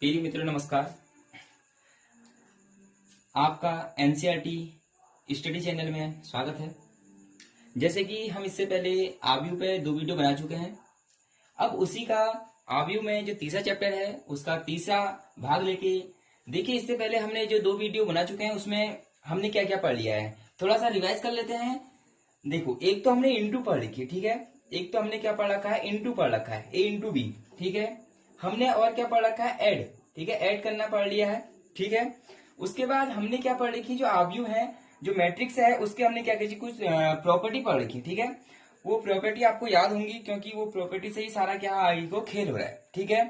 प्रिय मित्रों नमस्कार। आपका एनसीईआरटी स्टडी चैनल में स्वागत है। जैसे कि हम इससे पहले आव्यू पे 2 वीडियो बना चुके हैं। अब उसी का आव्यू में जो तीसरा चैप्टर है उसका तीसरा भाग लेके देखिए। इससे पहले हमने जो 2 वीडियो बना चुके हैं उसमें हमने क्या क्या पढ़ लिया है, थोड़ा सा रिवाइज कर लेते हैं। देखो, एक तो हमने इंटू पढ़ रखी है, ठीक है। एक तो हमने क्या पढ़ रखा है, इंटू पढ़ रखा है, ए इंटू बी, ठीक है। हमने और क्या पढ़ रखा है, ऐड, ठीक है, ऐड करना पढ़ लिया है, ठीक है। उसके बाद हमने क्या पढ़ रखी, जो आव्यू है, जो मैट्रिक्स है, उसके हमने क्या की कुछ प्रॉपर्टी पढ़ रखी, ठीक है। वो प्रॉपर्टी आपको याद होंगी क्योंकि वो प्रॉपर्टी से ही सारा क्या आगे को खेल हो रहा है, ठीक है।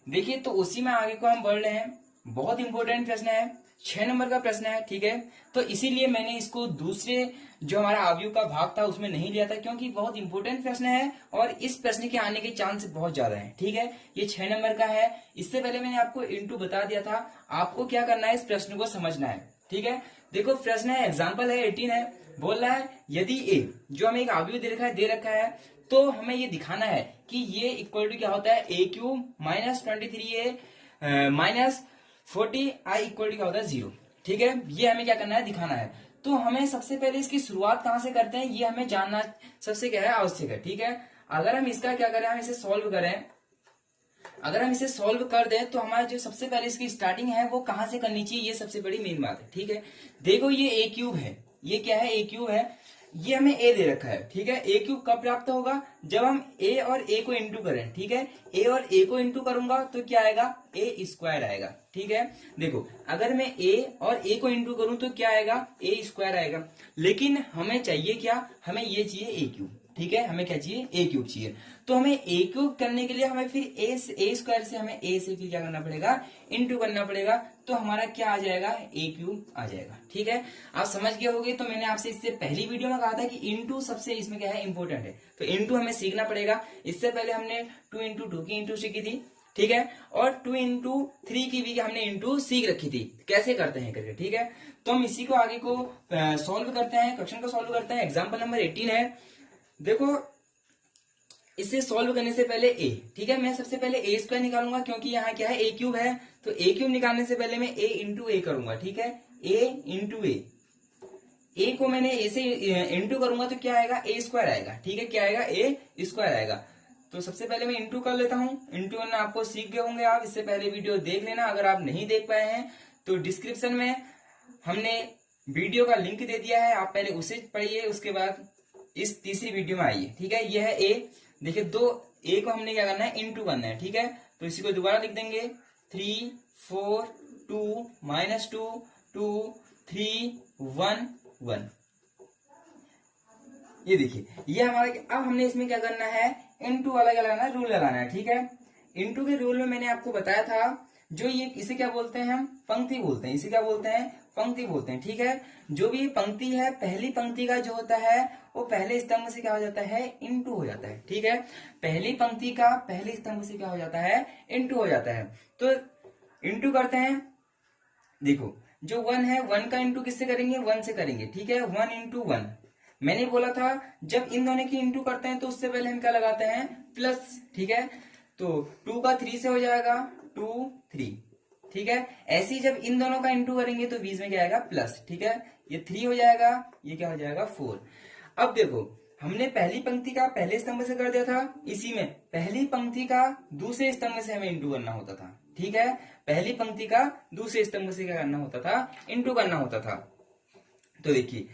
देखिए, तो उसी में आगे को हम बढ़ रहे हैं। बहुत इंपॉर्टेंट प्रश्न है, 6 नंबर का प्रश्न है, ठीक है। तो इसीलिए मैंने इसको दूसरे जो हमारा आव्यू का भाग था उसमें नहीं लिया था, क्योंकि बहुत इंपॉर्टेंट प्रश्न है और इस प्रश्न के आने के चांस बहुत ज्यादा है, ठीक है। ये 6 नंबर का है। इससे पहले मैंने आपको इंटू बता दिया था। आपको क्या करना है, इस प्रश्न को समझना है, ठीक है। देखो, प्रश्न है, एग्जाम्पल है 18 है, बोल रहा है यदि ए, जो हमें एक आव्यू दे रखा है, तो हमें ये दिखाना है कि ये इक्वल टू क्या होता है, a cube minus 23 a minus 40 I equal to क्या होता है 0, ठीक है। ये हमें क्या करना है, दिखाना है। तो हमें सबसे पहले इसकी शुरुआत कहां से करते हैं, ये हमें जानना सबसे क्या है, आवश्यक है, ठीक है। अगर हम इसका क्या करें, हम इसे सॉल्व करें, अगर हम इसे सॉल्व कर दें तो हमारा जो सबसे पहले इसकी स्टार्टिंग है वो कहां से करनी चाहिए, ये सबसे बड़ी मेन बात है, ठीक है। देखो, ये ए क्यूब है, ये क्या है, ए क्यूब है। ये हमें ए दे रखा है, ठीक है। ए क्यूब कब प्राप्त होगा, जब हम ए और ए को इंटू करें, ठीक है। ए और ए को इंटू करूंगा तो क्या आएगा, ए स्क्वायर आएगा, ठीक है। देखो, अगर मैं ए और ए को इंटू करूं तो क्या आएगा, ए स्क्वायर आएगा। लेकिन हमें चाहिए क्या, हमें ये चाहिए ए क्यूब, ठीक है। हमें क्या चाहिए, ए क्यूब चाहिए। तो हमें ए क्यूब करने के लिए हमें फिर ए स्क्वायर से हमें ए से फिर क्या करना पड़ेगा, इंटू करना पड़ेगा। तो हमारा क्या आ जाएगा, ए क्यूब आ जाएगा, ठीक है। आप समझ गए होंगे। तो मैंने आपसे इससे पहली वीडियो में कहा था कि इंटू सबसे इसमें क्या है, इंपॉर्टेंट है। तो इंटू हमें सीखना पड़ेगा। इससे पहले हमने 2 इंटू 2 की इंटू सीखी थी, ठीक है। और 2 इंटू 3 की भी हमने इंटू सीख रखी थी, कैसे करते हैं करके, ठीक है। तो हम इसी को आगे को सॉल्व करते हैं, क्वेश्चन को सॉल्व करते हैं। एग्जाम्पल नंबर 18 है। देखो, इसे सॉल्व करने से पहले ए, ठीक है, मैं सबसे पहले ए स्क्वायर निकालूंगा क्योंकि यहाँ क्या है, ए क्यूब है। तो ए क्यूब निकालने से पहले मैं ए इंटू ए करूंगा, ठीक है। ए इंटू ए को मैंने ए से इंटू करूंगा तो क्या आएगा, ए स्क्वायर आएगा, ठीक है। क्या आएगा, ए स्क्वायर आएगा। तो सबसे पहले मैं इंटू कर लेता हूं। इंटू करना आपको सीख गए होंगे आप, इससे पहले वीडियो देख लेना। अगर आप नहीं देख पाए हैं तो डिस्क्रिप्शन में हमने वीडियो का लिंक दे दिया है, आप पहले उसे पढ़िए, उसके बाद इस तीसरी वीडियो में आइए, ठीक है। यह है ए। देखिए, 2 ए को हमने क्या करना है, इंटू करना है, ठीक है। तो इसी को दोबारा लिख देंगे, 3 4 2 माइनस 2 2 3 1 1। ये देखिए, ये हमारा, अब हमने इसमें क्या करना है, इंटू वाला क्या लगाना है, रूल लगाना है, ठीक है। इंटू के रूल में मैंने आपको बताया था, जो ये इसे क्या बोलते हैं, हम पंक्ति बोलते हैं। इसे क्या बोलते हैं, पंक्ति बोलते हैं, ठीक है। जो भी पंक्ति है, पहली पंक्ति का जो होता है वो पहले स्तंभ से क्या हो जाता है, इंटू हो जाता है, ठीक है। पहली पंक्ति का पहले स्तंभ से क्या हो जाता है, इंटू हो जाता है। तो इंटू करते हैं। देखो, जो 1 है, 1 का इंटू किससे करेंगे, 1 से करेंगे, ठीक है। 1 इंटू 1, मैंने बोला था जब इन दोनों की इंटू करते हैं तो उससे पहले हम क्या लगाते हैं, प्लस, ठीक है। तो 2 का 3 से हो जाएगा 2 3, ठीक है। ऐसे ही जब इन दोनों का इंटू करेंगे तो बीच में क्या आएगा, प्लस, ठीक है। ये 3 हो जाएगा, ये क्या हो जाएगा, 4। अब देखो, हमने पहली पंक्ति का पहले स्तंभ से कर दिया था, इसी में पहली पंक्ति का दूसरे स्तंभ से हमें इंटू करना होता था, ठीक है। पहली पंक्ति का दूसरे स्तंभ से क्या करना होता था, इंटू करना होता था। तो देखिए,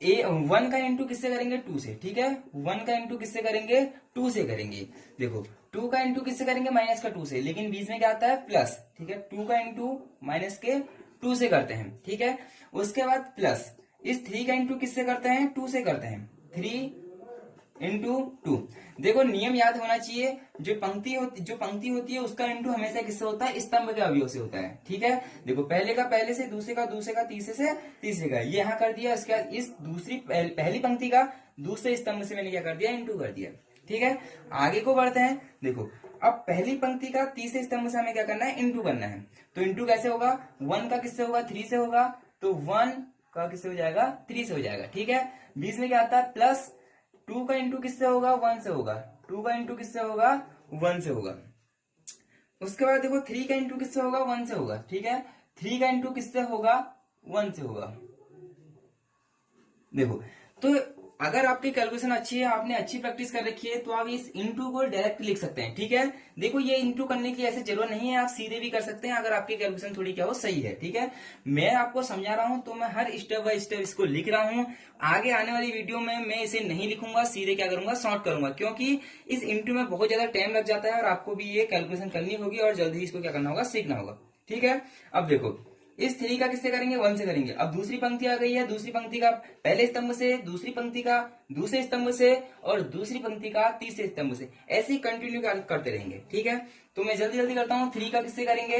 1 का इंटू किससे करेंगे, 2 से, ठीक है। 1 का इंटू किससे करेंगे, 2 से करेंगे। देखो, 2 का इंटू किससे करेंगे, माइनस का 2 से, लेकिन बीच में क्या आता है, प्लस, ठीक है। 2 का इंटू माइनस के 2 से करते हैं, ठीक है। उसके बाद प्लस, इस 3 का इंटू किससे करते हैं, 2 से करते हैं, 3 इंटू 2। देखो, नियम याद होना चाहिए, जो पंक्ति होती है उसका इंटू हमेशा किससे होता है, स्तंभ के अवयव से होता है, ठीक है। देखो, पहले का पहले से, दूसरे का दूसरे का, तीसरे से तीसरे का, ये यहाँ कर दिया। इसका इस दूसरी पहली पंक्ति का दूसरे स्तंभ से मैंने क्या कर दिया, इंटू कर दिया, ठीक है। आगे को बढ़ते हैं। देखो, अब पहली पंक्ति का तीसरे स्तंभ से हमें क्या करना है, इंटू करना है। तो इंटू कैसे होगा, 1 का किससे होगा, 3 से होगा। तो 1 का किससे हो जाएगा, 3 से हो जाएगा, ठीक है। बीच में क्या आता है, प्लस। 2 का इंटू किससे होगा, 1 से होगा। 2 का इंटू किससे होगा, 1 से होगा। उसके बाद देखो 3 का इंटू किससे होगा, 1 से होगा, ठीक है। 3 का इंटू किससे होगा, 1 से होगा। देखो तो अगर आपकी कैलकुलेशन अच्छी है, आपने अच्छी प्रैक्टिस कर रखी है, तो आप इस इंटू को डायरेक्ट लिख सकते हैं, ठीक है। देखो ये इंटू करने की ऐसे जरूरत नहीं है, आप सीधे भी कर सकते हैं अगर आपकी कैलकुलेशन थोड़ी क्या हो सही है, ठीक है। मैं आपको समझा रहा हूं तो मैं हर स्टेप बाय स्टेप इसको लिख रहा हूं। आगे आने वाली वीडियो में मैं इसे नहीं लिखूंगा, सीधे क्या करूंगा, शॉर्ट करूंगा, क्योंकि इस इंटू में बहुत ज्यादा टाइम लग जाता है और आपको भी ये कैलकुलेशन करनी होगी और जल्दी ही इसको क्या करना होगा, सीखना होगा, ठीक है। अब देखो इस 3 का किससे करेंगे, 1 से करेंगे। अब दूसरी पंक्ति आ गई है, दूसरी पंक्ति का पहले स्तंभ से, दूसरी पंक्ति का दूसरे स्तंभ से और दूसरी पंक्ति का तीसरे स्तंभ से, ऐसे ही कंटिन्यू करते रहेंगे, ठीक है। तो मैं जल्दी जल्दी करता हूं। 3 का किससे करेंगे,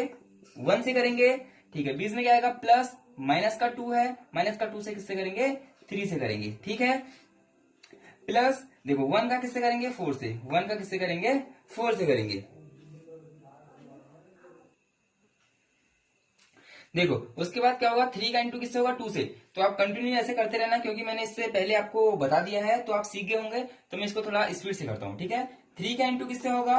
1 से करेंगे, ठीक है। बीच में क्या आएगा, प्लस माइनस का 2 है, माइनस का 2 से किससे करेंगे, 3 से करेंगे, ठीक है। प्लस देखो 1 का किससे करेंगे, 4 से, 1 का किससे करेंगे, 4 से करेंगे। देखो उसके बाद क्या होगा, 3 का इंटू किससे होगा, 2 से। तो आप कंटिन्यू ऐसे करते रहना, क्योंकि मैंने इससे पहले आपको बता दिया है तो आप सीख गए होंगे, तो मैं इसको थोड़ा स्पीड से करता हूं, ठीक है। 3 का इंटू किससे होगा,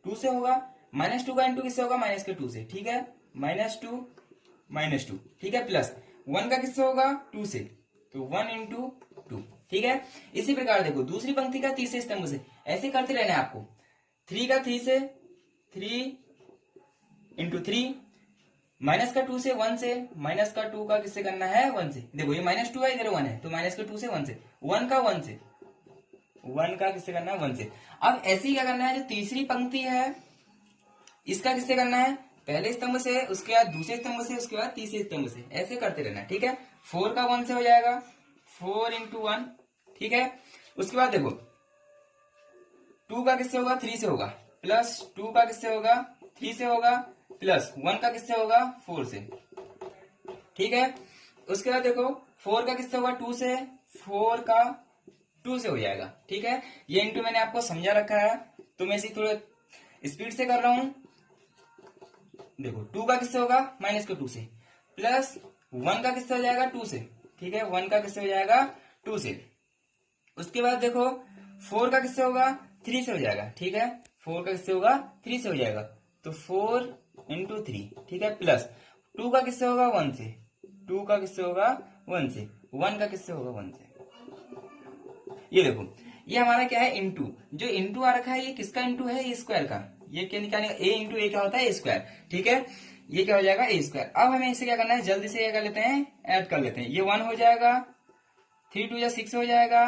2 से होगा। -2 का इंटू किससे होगा, -2 से, ठीक है। -2 ठीक है। प्लस 1 का किससे होगा, 2 से, तो 1 इंटू 2, ठीक है। इसी प्रकार देखो दूसरी पंक्ति का तीसरे स्तंभ से, ऐसे करते रहना है आपको। 3 का 3 से, 3 इंटू 3, माइनस का 2 से, 1 से, माइनस का 2 का किससे करना है, 1 से। देखो ये -2 है, इधर 1 है, तो माइनस का 2 से, 1 से, 1 का 1 से, 1 का किससे करना है, 1 से। अब ऐसे ही क्या करना है, जो तीसरी पंक्ति है इसका किससे करना है, पहले स्तंभ से, उसके बाद दूसरे स्तंभ से, उसके बाद तीसरे स्तंभ से, ऐसे करते रहना है, ठीक है। 4 का 1 से हो जाएगा, 4 इंटू 1, ठीक है। उसके बाद देखो 2 का किससे होगा, 3 से होगा। प्लस 2 का किससे होगा, 3 से होगा। प्लस 1 का किससे होगा, 4 से, ठीक है। उसके बाद देखो 4 का किससे होगा, 2 से, 4 का 2 से हो जाएगा, ठीक है। ये इंटू मैंने आपको समझा रखा है, तो मैं इसी थोड़ा स्पीड से कर रहा हूं। देखो 2 का किससे होगा, -2 से। प्लस 1 का किससे हो जाएगा, 2 से, ठीक है। 1 का किससे हो जाएगा, 2 से। उसके बाद देखो 4 का किससे होगा, 3 से हो जाएगा, ठीक है। 4 का किससे होगा, 3 से हो जाएगा, तो 4 इंटू 3, ठीक है। प्लस 2 का किससे होगा, 1 से, 2 का किससे होगा, 1 से। 1 का किससे होगा, 1 से। ये देखो ये हमारा क्या है, इंटू। जो इंटू आ रखा है ये किसका इंटू है, ए स्क्वायर का। ये क्या निकालने, ए इंटू ए क्या होता है, ए स्क्वायर, ठीक है। ये क्या हो जाएगा, ए स्क्वायर। अब हमें इसे क्या करना है, जल्दी से क्या कर लेते हैं, ऐड कर लेते हैं। ये 1 हो जाएगा, 3 2 जा 6 हो जाएगा,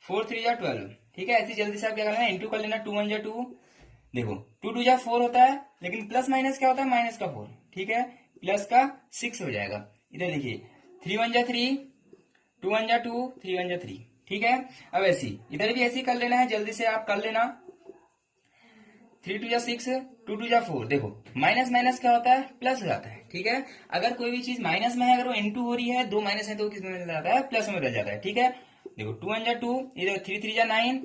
4 3 जा 12, ठीक है। ऐसी जल्दी से आप क्या करना है, इंटू कर लेना। 2 1 जा 2, देखो 2 2 जा 4 होता है, लेकिन प्लस माइनस क्या होता है, माइनस का 4, ठीक है। प्लस का 6 हो जाएगा। इधर देखिए 3 1 जा 3, 2 1 जा 2, 3 1 जा 3, ठीक है। अब ऐसी इधर भी ऐसी कर लेना है, जल्दी से आप कर लेना। 3 2 जा 6, 2 2 जा 4, देखो माइनस माइनस क्या होता है, प्लस हो जाता है, ठीक है। अगर कोई भी चीज माइनस में है, अगर वो इंटू हो रही है, दो माइनस है, तो किस में बदल जाता है, प्लस में बदल जाता है, ठीक है। देखो 2 1 जा 2, इधर 3 3 जा 9,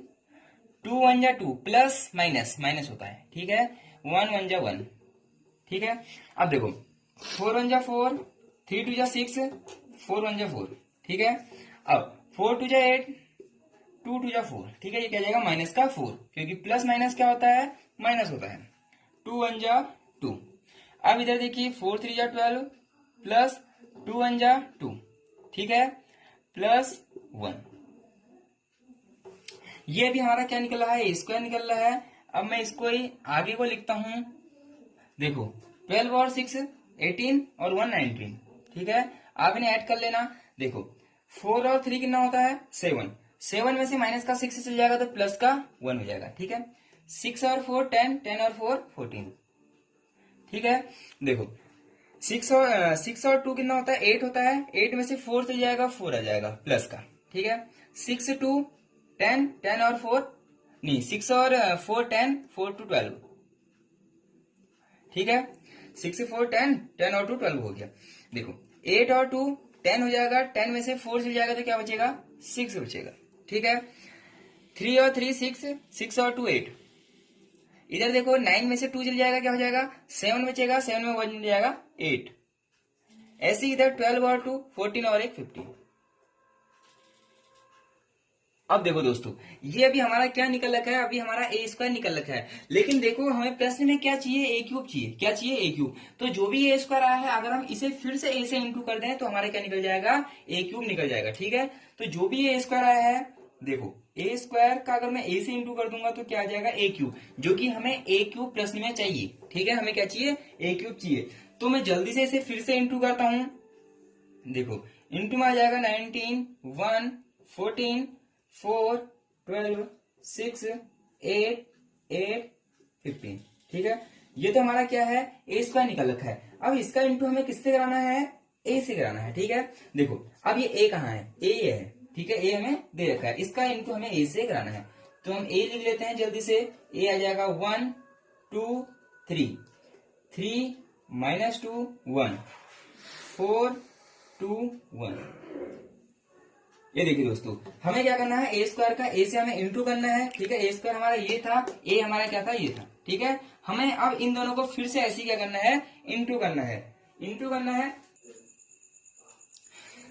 2 1 जा 2, प्लस माइनस माइनस होता है, ठीक है। 1 1 जा 1, ठीक है। अब देखो 4 1 जा 4, 3 2 जा 6, 4 1 जा 4, ठीक है। अब 4 2 जा 8, 2 2 जा 4, ठीक है। ये क्या जाएगा, माइनस का 4, क्योंकि प्लस माइनस क्या होता है, माइनस होता है। 2 1 जा 2। अब इधर देखिए 4 3 जा 12, प्लस 2 1 जा 2, ठीक है, प्लस 1। ये भी हमारा क्या निकल रहा है, स्क्वायर निकल रहा है। अब मैं इसको ही आगे को लिखता हूं। देखो 12 और 6 18 और 1 19, ठीक है। आप इन्हें ऐड कर लेना। देखो 4 और 3 कितना होता है, 7, 7 में से माइनस का 6 चल जाएगा, तो प्लस का 1 हो जाएगा, ठीक है। 6 और 4 10, 10 और 4 14, ठीक है। देखो 6 और 2 कितना होता है, 8 होता है। 8 में से 4 चल जाएगा, 4 आ जाएगा प्लस का, ठीक है। 6 2 10, 10 और 4 नहीं, 6 और 4 10, 4 2 12, ठीक है। 6 से 4 10, 10 और 2 12 हो गया। देखो 8 और 2 10 हो जाएगा, 10 में से 4 चल जाएगा, तो क्या बचेगा, 6 बचेगा, ठीक है। 3 और 3 6, 6 और 2 8। इधर देखो 9 में से 2 चल जाएगा, क्या हो जाएगा, 7 बचेगा, 7 में 1 चल जाएगा 8। ऐसे इधर 12 और 2 14 और 1 15, अब देखो दोस्तों, ये अभी हमारा क्या निकल रखा है, अभी हमारा ए स्क्वायर निकल रखा है। लेकिन देखो हमें प्रश्न में क्या चाहिए, ए क्यूब चाहिए। क्या चाहिए, ए क्यूब। तो जो भी ए स्क्वायर आया है, अगर हम इसे फिर से ए से इंटू कर दें तो हमारा क्या निकल जाएगा, ए क्यूब निकल जाएगा। ठीक है, तो जो भी ए स्क्वायर आया है, देखो ए स्क्वायर का अगर मैं ए से इंटू कर दूंगा तो क्या आ जाएगा, ए क्यूब, जो कि हमें ए क्यूब प्रश्न में चाहिए। ठीक है, हमें क्या चाहिए, ए क्यूब चाहिए। तो मैं जल्दी से इसे फिर से इंटू करता हूं। देखो इंटू में आ जाएगा 19, 1, 14, 4, 12, 6, 8, 8, 15। ठीक है, ये तो हमारा क्या है, ए स्क्वायर निकल रखा है। अब इसका इंटू हमें किससे कराना है, ए से कराना है। ठीक है, देखो अब ये ए कहाँ है, ए है। ठीक है, ए हमें दे रखा है, इसका इंटू हमें ए से कराना है। तो हम ए लिख लेते हैं जल्दी से। ए आ जाएगा 1, 2, 3, 3 माइनस 2, 1, 4, 2, 1। ये देखिए दोस्तों, हमें क्या करना है, ए स्क्वायर का ए से हमें इंटू करना है। ठीक है, ए स्क्वायर हमारा ये था, ए हमारा क्या था, ये था। ठीक है, हमें अब इन दोनों को फिर से ऐसे क्या करना है, इंटू करना है। इंटू करना है।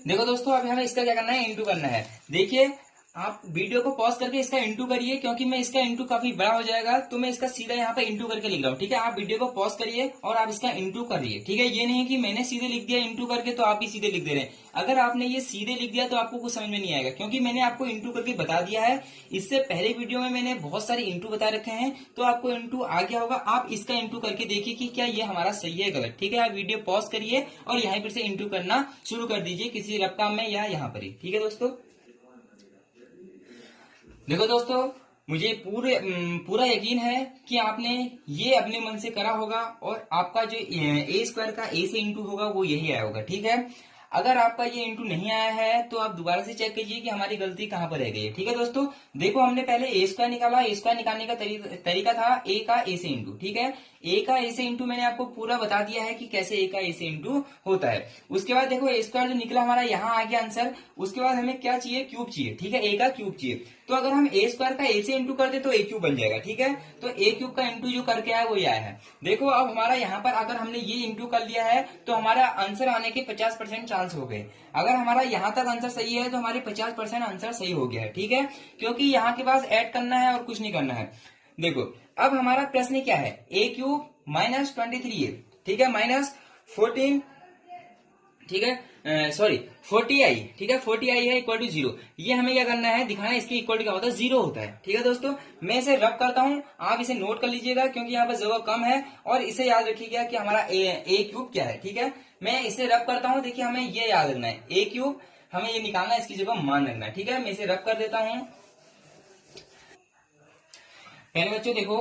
देखो दोस्तों, अभी हमें इसका क्या करना है, इंटू करना है। देखिए आप वीडियो को पॉज करके इसका इंटू करिए, क्योंकि मैं इसका इंटू काफी बड़ा हो जाएगा, तो मैं इसका सीधा यहाँ पे इंटू करके लिख रहा हूँ। ठीक है, आप वीडियो को पॉज करिए और आप इसका इंटू करिए। ठीक है, ये नहीं कि मैंने सीधे लिख दिया इंटू करके तो आप भी सीधे लिख दे रहे हैं। अगर आपने ये सीधे लिख दिया तो आपको कुछ समझ में नहीं आएगा, क्योंकि मैंने आपको इंटू करके बता दिया है। इससे पहले वीडियो में मैंने बहुत सारे इंटू बता रखे हैं, तो आपको इंटू आ गया होगा। आप इसका इंटू करके देखिए कि क्या ये हमारा सही है गलत। ठीक है, आप वीडियो पॉज करिए और यहाँ पर से इंटू करना शुरू कर दीजिए, किसी रफ काम में या यहाँ पर ही। ठीक है दोस्तों, देखो दोस्तों, मुझे पूरा यकीन है कि आपने ये अपने मन से करा होगा और आपका जो ए स्क्वायर का ए से इंटू होगा वो यही आया होगा। ठीक है, अगर आपका ये इंटू नहीं आया है तो आप दोबारा से चेक कीजिए कि हमारी गलती कहाँ पर रह गई है। ठीक है दोस्तों, देखो हमने पहले ए स्क्वायर निकाला। ए स्क्वायर निकालने का तरीका था ए का ए से इंटू। ठीक है, ए का ए से इंटू मैंने आपको पूरा बता दिया है कि कैसे ए का ए से इंटू होता है। उसके बाद देखो ए स्क्वायर जो निकला हमारा यहाँ आ गया आंसर। उसके बाद हमें क्या चाहिए, क्यूब चाहिए। ठीक है, ए का क्यूब चाहिए। तो अगर हम ए स्क्वायर का ए से इंटू कर दे तो ए क्यूब बन जाएगा। ठीक है, तो ए क्यूब का इंटू जो करके आया वो ये आया है। देखो अब हमारा यहाँ पर अगर हमने ये इंटू कर लिया है तो हमारा आंसर आने के 50% चांस हो गए। अगर हमारा यहाँ तक आंसर सही है तो हमारे 50% आंसर सही हो गया है। ठीक है, क्योंकि यहाँ के पास ऐड करना है और कुछ नहीं करना है। देखो अब हमारा प्रश्न क्या है, ए क्यूब माइनस 23 है। ठीक है, माइनस 14, ठीक है, सॉरी 40i। ठीक है, 40i है इक्वल टू 0। ये हमें क्या करना है, दिखाना है इसकी इक्वल टू क्या होता है, 0 होता है। ठीक है दोस्तों, मैं इसे रब करता हूं, आप इसे नोट कर लीजिएगा क्योंकि यहाँ पर जगह कम है। और इसे याद रखिएगा कि हमारा ए क्यूब क्या है। ठीक है, मैं इसे रब करता हूं। देखिए हमें ये याद रखना है, ए क्यूब हमें ये निकालना है, इसकी जगह मान रखना है। ठीक है, मैं इसे रब कर देता हूं। पहले बच्चों देखो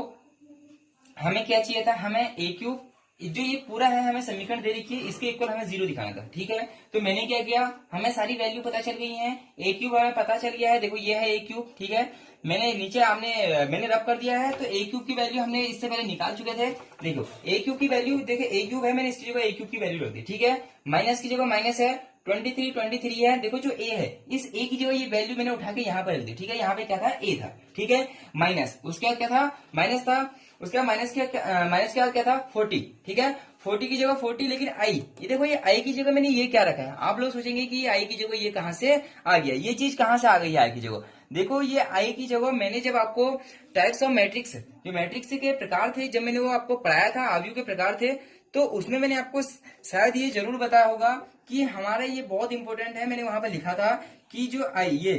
हमें क्या चाहिए था, हमें ए क्यूब जो ये पूरा है हमें समीकरण दे रखी है, इसके इक्वल हमें 0 दिखाना था। ठीक है, तो मैंने क्या किया, हमें सारी वैल्यू पता चल गई है। ए क्यूब हमें पता चल गया है, देखो ये है ए क्यूब। ठीक है, मैंने रब कर दिया है। तो ए क्यूब की वैल्यू हमने इससे पहले निकाल चुके थे। देखो ए क्यूब की वैल्यू, देखो ए क्यूब है, मैंने इसकी जगह ए क्यूब की वैल्यू रख दी। ठीक है, माइनस की जगह माइनस है, 23 है। देखो जो ए है, इस ए की जगह ये वैल्यू मैंने उठा के यहाँ पर रख दी। ठीक है, यहाँ पे क्या था, ए था। ठीक है, माइनस उसके बाद क्या था, माइनस था। उसके बाद माइनस के बाद क्या था, 40। ठीक है, 40 की जगह 40, लेकिन आई, ये देखो ये आई की जगह मैंने ये क्या रखा है। आप लोग सोचेंगे कि आई की जगह ये कहां से आ गया, ये चीज कहां से आ गई है आई की जगह। देखो ये आई की जगह मैंने जब आपको टाइप्स ऑफ मैट्रिक्स, जो मैट्रिक्स के प्रकार थे, जब मैंने वो आपको पढ़ाया था, आव्यूह के प्रकार थे, तो उसमें मैंने आपको शायद ये जरूर बताया होगा कि हमारा ये बहुत इंपॉर्टेंट है। मैंने वहां पर लिखा था कि जो आई ये,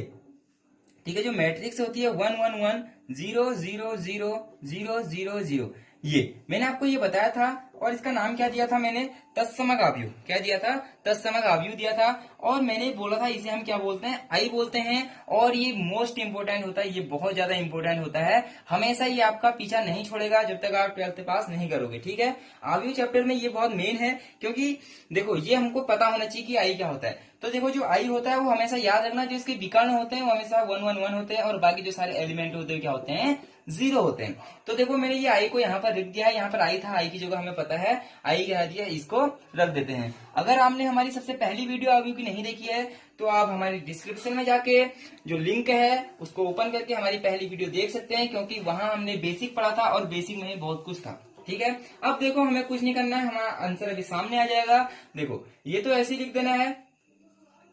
ठीक है, जो मैट्रिक्स होती है 1 1 1 0 0 0 0 0 0, ये मैंने आपको ये बताया था। और इसका नाम क्या दिया था मैंने, तत्समक आव्यूह। क्या दिया था, तत्समक आव्यूह दिया था। और मैंने बोला था इसे हम क्या बोलते हैं, आई बोलते हैं। और ये मोस्ट इंपोर्टेंट होता है, ये बहुत ज्यादा इंपोर्टेंट होता है। हमेशा ये आपका पीछा नहीं छोड़ेगा जब तक आप 12th पास नहीं करोगे। ठीक है, आव्यूह चैप्टर में ये बहुत मेन है, क्योंकि देखो ये हमको पता होना चाहिए कि आई क्या होता है। तो देखो जो आई होता है वो हमेशा याद रखना, जो इसके विकर्ण होते हैं वो हमेशा 1 1 1 होते हैं, और बाकी जो सारे एलिमेंट होते हैं क्या होते हैं, 0 होते हैं। तो देखो मैंने ये आई को यहाँ पर रख दिया है, यहाँ पर आई था, आई की जगह हमें पता है आई क्या दिया, इसको रख देते हैं। अगर आपने हमारी सबसे पहली वीडियो आव्यूह की नहीं देखी है तो आप हमारी डिस्क्रिप्शन में जाके जो लिंक है उसको ओपन करके हमारी पहली वीडियो देख सकते हैं, क्योंकि वहां हमने बेसिक पढ़ा था और बेसिक में ही बहुत कुछ था। ठीक है, अब देखो हमें कुछ नहीं करना है, हमारा आंसर अभी सामने आ जाएगा। देखो ये तो ऐसे ही लिख देना है,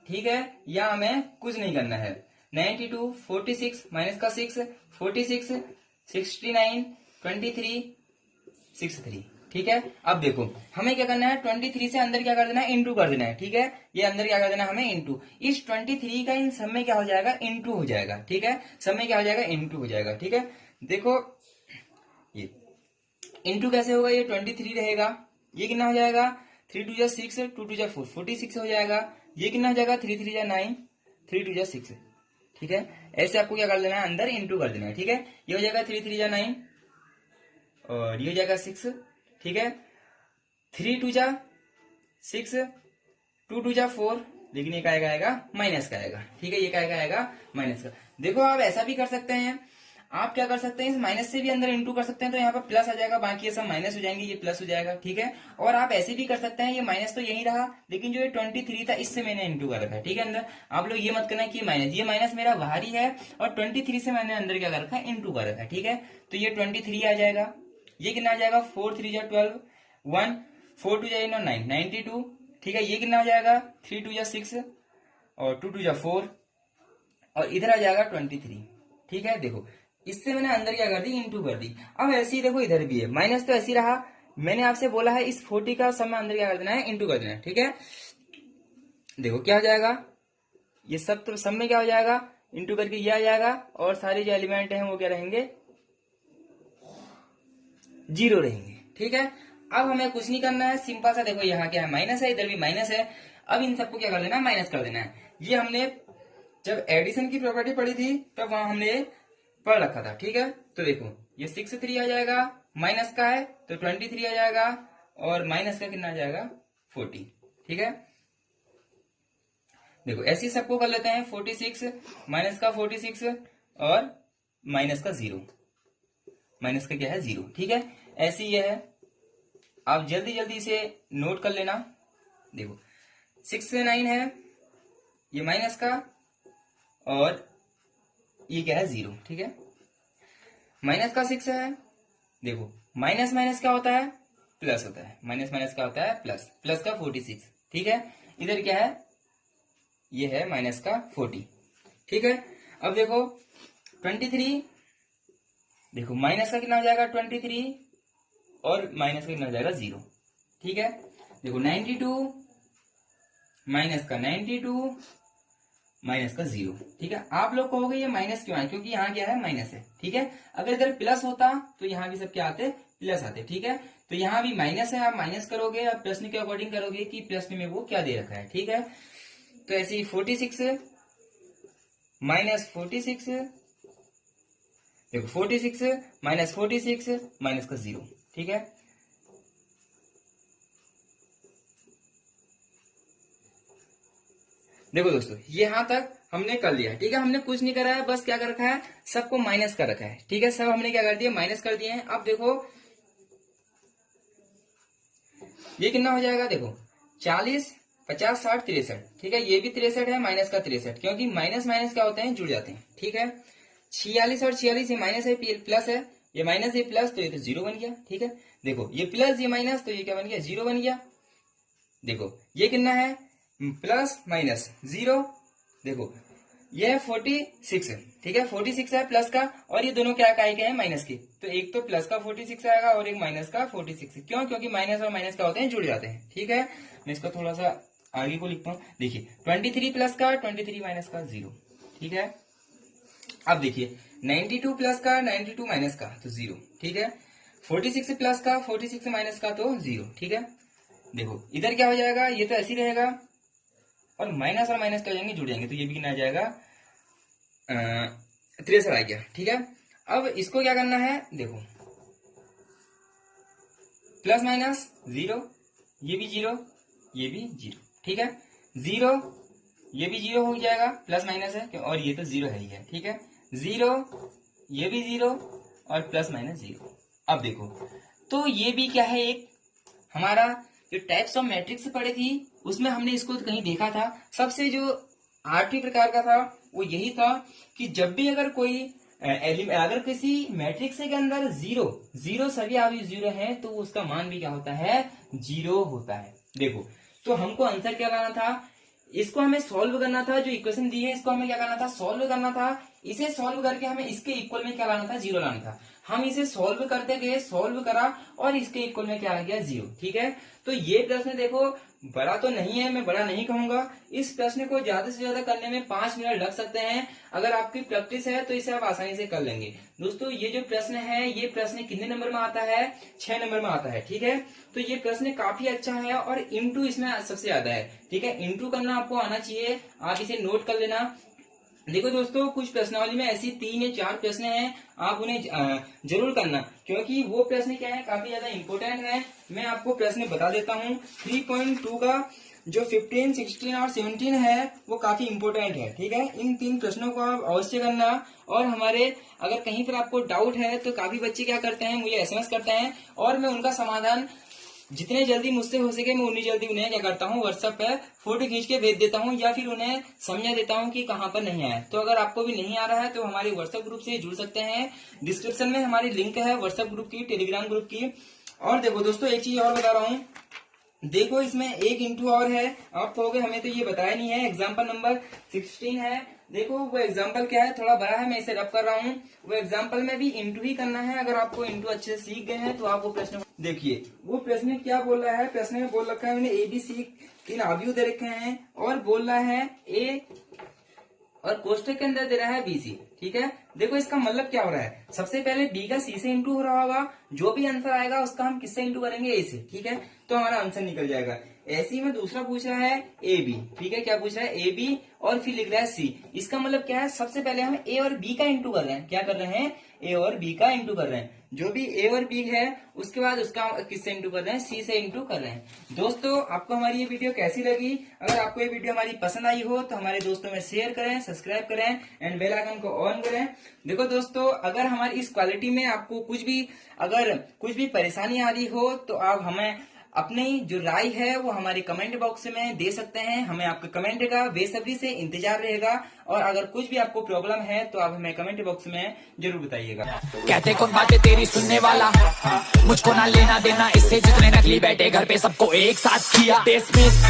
ठीक है, या हमें कुछ नहीं करना है। 92, 46 माइनस का 6, 46, 69, 23, 63। ठीक है, अब देखो हमें क्या करना है, 23 से अंदर क्या कर देना है, इंटू कर देना है। ठीक है, ये अंदर क्या कर देना है हमें, इंटू। इस 23 का इन सब में क्या हो जाएगा, इंटू हो जाएगा। ठीक है, सब में क्या हो जाएगा, इंटू हो जाएगा। ठीक है, देखो ये इंटू कैसे होगा, ये 23 रहेगा, ये कितना हो जाएगा, 3 2 6, 2 2 4, 46 हो जाएगा। ये कितना हो जाएगा, 3 3 9, 3 2 6। ठीक है, ऐसे आपको क्या कर देना है, अंदर इंटू कर देना है। ठीक है, ये हो जाएगा 3 3 9 और ये हो जाएगा 6। ठीक है, 3 2 6, 2 2 4, लेकिन ये क्या आएगा, माइनस का आएगा। ठीक है, ये क्या आएगा, माइनस का। देखो आप ऐसा भी कर सकते हैं, आप क्या कर सकते हैं, इस माइनस से भी अंदर इंटू कर सकते हैं, तो यहाँ पर प्लस आ जाएगा, बाकी ये सब माइनस हो जाएंगे, ये प्लस हो जाएगा। ठीक है, और आप ऐसे भी कर सकते हैं, ये माइनस तो यही रहा, लेकिन जो ये 23 था इससे मैंने इंटू कर रखा है। ठीक है, अंदर आप लोग ये मत करना कि माइनस, ये माइनस मेरा बाहरी है और 23 से मैंने अंदर क्या कर रखा है, इंटू कर रखा है। ठीक है, तो ये 23 आ जाएगा, ये कितना आ जाएगा, 4 3 12, 1 4 2 9 92। ठीक है, ये कितना हो जाएगा, 3 2 6 और 2 2 4 और इधर आ जाएगा 23। ठीक है, देखो इससे मैंने अंदर क्या कर दी, इंटू कर दी। अब ऐसे ही देखो इधर भी है, माइनस तो ऐसे ही रहा, मैंने आपसे बोला है इस 40 का सब में अंदर क्या कर देना है, इंटू कर देना है। ठीक है, देखो क्या हो जाएगा, ये सब तो सब में क्या हो जाएगा, इंटू करके ये आ जाएगा और सारे जो एलिमेंट हैं वो क्या रहेंगे, 0 रहेंगे। ठीक है, अब हमें कुछ नहीं करना है, सिंपल सा देखो यहाँ क्या है, माइनस है, इधर भी माइनस है। अब इन सबको क्या कर देना है, माइनस कर देना है। ये हमने जब एडिशन की प्रॉपर्टी पढ़ी थी तब वहां हमने पढ़ रखा था। ठीक है, तो देखो ये 6 3 आ जाएगा, माइनस का है तो 23 आ जाएगा और माइनस का कितना आ जाएगा, 40। ठीक है, देखो ऐसे ही सबको कर लेते हैं, 46 माइनस का 46 और माइनस का 0, माइनस का क्या है, 0। ठीक है, ऐसे ही है, आप जल्दी जल्दी इसे नोट कर लेना। देखो 6 से 9 है, ये माइनस का और ये क्या है, 0। ठीक है, माइनस का 6 है, देखो माइनस माइनस क्या होता है, प्लस होता है, माइनस माइनस क्या होता है, प्लस, प्लस का 46। ठीक है, इधर क्या है, ये है माइनस का 40। ठीक है, अब देखो 23, देखो माइनस का कितना हो जाएगा, 23 और माइनस का कितना हो जाएगा, 0। ठीक है, देखो 92 माइनस का 92 माइनस का 0। ठीक है, आप लोग कहोगे ये माइनस क्यों है, क्योंकि यहाँ क्या है, माइनस है। ठीक है, अगर इधर प्लस होता तो यहाँ भी सब क्या आते, प्लस आते। ठीक है, तो यहाँ भी माइनस है, आप माइनस करोगे, आप प्रश्न के अकॉर्डिंग करोगे कि प्रश्न में वो क्या दे रखा है। ठीक है, तो ऐसे ही 46 माइनस 46, देखो 46 माइनस 46 माइनस का 0। ठीक है, देखो दोस्तों यहां तक हमने कर लिया। ठीक है, हमने कुछ नहीं करा है, बस क्या कर रखा है, सबको माइनस कर रखा है। ठीक है, सब हमने क्या कर दिया, माइनस कर दिए हैं। अब देखो ये कितना हो जाएगा, देखो 40 50 60 63। ठीक है, ये भी 63 है, माइनस का 63, क्योंकि माइनस माइनस क्या होते हैं, जुड़ जाते हैं। ठीक है, 46 और 46 ये माइनस है, प्लस है, ये माइनस ये प्लस, तो ये तो 0 बन गया। ठीक है, देखो ये प्लस ये माइनस, तो ये क्या बन गया, 0 बन गया। देखो ये कितना है, प्लस माइनस 0, देखो ये है 46। ठीक है, 46 है प्लस का, और ये दोनों क्या काय के हैं, माइनस के, तो एक तो प्लस का 46 आएगा और एक माइनस का 46। क्यों, क्योंकि माइनस और माइनस क्या होते हैं, जुड़ जाते हैं। ठीक है, मैं इसको थोड़ा सा आगे को लिखता हूँ। देखिए 23 प्लस का 23 माइनस का 0। ठीक है, अब देखिए 92 प्लस का 92 माइनस का तो 0। ठीक है, 46 प्लस का 46 माइनस का तो 0। ठीक है, देखो इधर क्या हो जाएगा, ये तो ऐसे ही रहेगा और माइनस और माइनस क्या हो जाएंगे, जुड़ जाएंगे, तो ये भी कितना आ जाएगा, 63 आ गया। ठीक है, अब इसको क्या करना है, देखो प्लस माइनस 0, ये भी 0, ये भी 0। ठीक है, 0 ये भी 0 हो जाएगा, प्लस माइनस है और ये तो 0 है ही है। ठीक है, 0 ये भी 0 और प्लस माइनस 0। अब देखो तो ये भी क्या है, एक हमारा जो टाइप्स ऑफ मैट्रिक्स पढ़े थी उसमें हमने इसको कहीं देखा था, सबसे जो 8वें प्रकार का था वो यही था कि जब भी अगर कोई अगर किसी मैट्रिक्स के अंदर 0 सभी अवयव 0 है तो उसका मान भी क्या होता है, 0 होता है। देखो तो हमको आंसर क्या लाना था, इसको हमें सॉल्व करना था, जो इक्वेशन दी है इसको हमें क्या करना था, सॉल्व करना था। इसे सॉल्व करके हमें इसके इक्वल में क्या लाना था, जीरो लाना था। हम इसे सॉल्व करते गए, सॉल्व करा और इसके इक्वल में क्या आ गया, जीरो। ठीक है, तो ये प्रश्न देखो बड़ा तो नहीं है, मैं बड़ा नहीं कहूंगा। इस प्रश्न को ज्यादा से ज्यादा करने में 5 मिनट लग सकते हैं। अगर आपकी प्रैक्टिस है तो इसे आप आसानी से कर लेंगे। दोस्तों ये जो प्रश्न है, ये प्रश्न कितने नंबर में आता है, 6 नंबर में आता है। ठीक है, तो ये प्रश्न काफी अच्छा है और इंटू इसमें सबसे ज्यादा है। ठीक है, इंटू करना आपको आना चाहिए, आप इसे नोट कर लेना। देखो दोस्तों, कुछ प्रश्नावली में ऐसी 3 या 4 प्रश्न हैं, आप उन्हें जरूर करना, क्योंकि वो प्रश्न क्या है, काफी ज्यादा इंपॉर्टेंट है। मैं आपको प्रश्न बता देता हूँ। 3.2 का जो 15, 16 और 17 है वो काफी इंपॉर्टेंट है। ठीक है, इन 3 प्रश्नों को आप अवश्य करना। और हमारे अगर कहीं पर आपको डाउट है तो काफी बच्चे क्या करते हैं, मुझे SMS करते हैं और मैं उनका समाधान जितने जल्दी मुझसे हो सके मैं उतनी जल्दी उन्हें क्या करता हूँ, व्हाट्सएप पे फोटो खींच के भेज देता हूँ या फिर उन्हें समझा देता हूँ कि कहाँ पर नहीं आया। तो अगर आपको भी नहीं आ रहा है तो हमारे व्हाट्सएप ग्रुप से जुड़ सकते हैं। डिस्क्रिप्शन में हमारी लिंक है व्हाट्सएप ग्रुप की, टेलीग्राम ग्रुप की। और देखो दोस्तों, एक चीज और बता रहा हूँ, देखो इसमें एक इंटू और है। आप कहोगे हमें तो ये बताया नहीं है। एग्जाम्पल नंबर 16 है। देखो वो एग्जाम्पल क्या है, थोड़ा बड़ा है, मैं इसे रब कर रहा हूँ। वो एग्जाम्पल में भी इंटू ही करना है। अगर आपको इंटू अच्छे से सीख गए हैं तो आप वो प्रश्न देखिए। वो प्रश्न क्या बोल रहा है, प्रश्न में बोल रखा है मैंने ABC 3 अवयव दे रखे हैं और बोल रहा है A और कोष्टक के अंदर दे रहा है BC। ठीक है, देखो इसका मतलब क्या हो रहा है, सबसे पहले B का C से इंटू हो रहा होगा, जो भी आंसर आएगा उसका हम किससे इंटू करेंगे, A से। ठीक है, तो हमारा आंसर निकल जाएगा। ऐसे ही में दूसरा पूछ रहा है AB। ठीक है, क्या पूछ रहा है, AB और फिर लिख रहा है C। इसका मतलब क्या है, सबसे पहले हम A और B का इंटू कर रहे हैं। क्या कर रहे हैं, A और B का इंटू कर रहे हैं। जो भी A और B है उसके बाद उसका किससे इंटू कर रहे हैं, C से इंटू कर रहे हैं। दोस्तों आपको हमारी ये वीडियो कैसी लगी, अगर आपको ये वीडियो हमारी पसंद आई हो तो हमारे दोस्तों में शेयर करें, सब्सक्राइब करें एंड बेल आइकन को ऑन करें। देखो दोस्तों, अगर हमारी इस क्वालिटी में आपको कुछ भी परेशानी आ रही हो तो आप हमें अपनी जो राय है वो हमारे कमेंट बॉक्स में दे सकते हैं। हमें आपके कमेंट का बेसब्री से इंतजार रहेगा। और अगर कुछ भी आपको प्रॉब्लम है तो आप हमें कमेंट बॉक्स में जरूर बताइएगा। कहते कौन बातें तेरी सुनने वाला, मुझको ना लेना देना इससे, जितने नकली बैठे घर पे सबको एक साथ किया डिसमिस।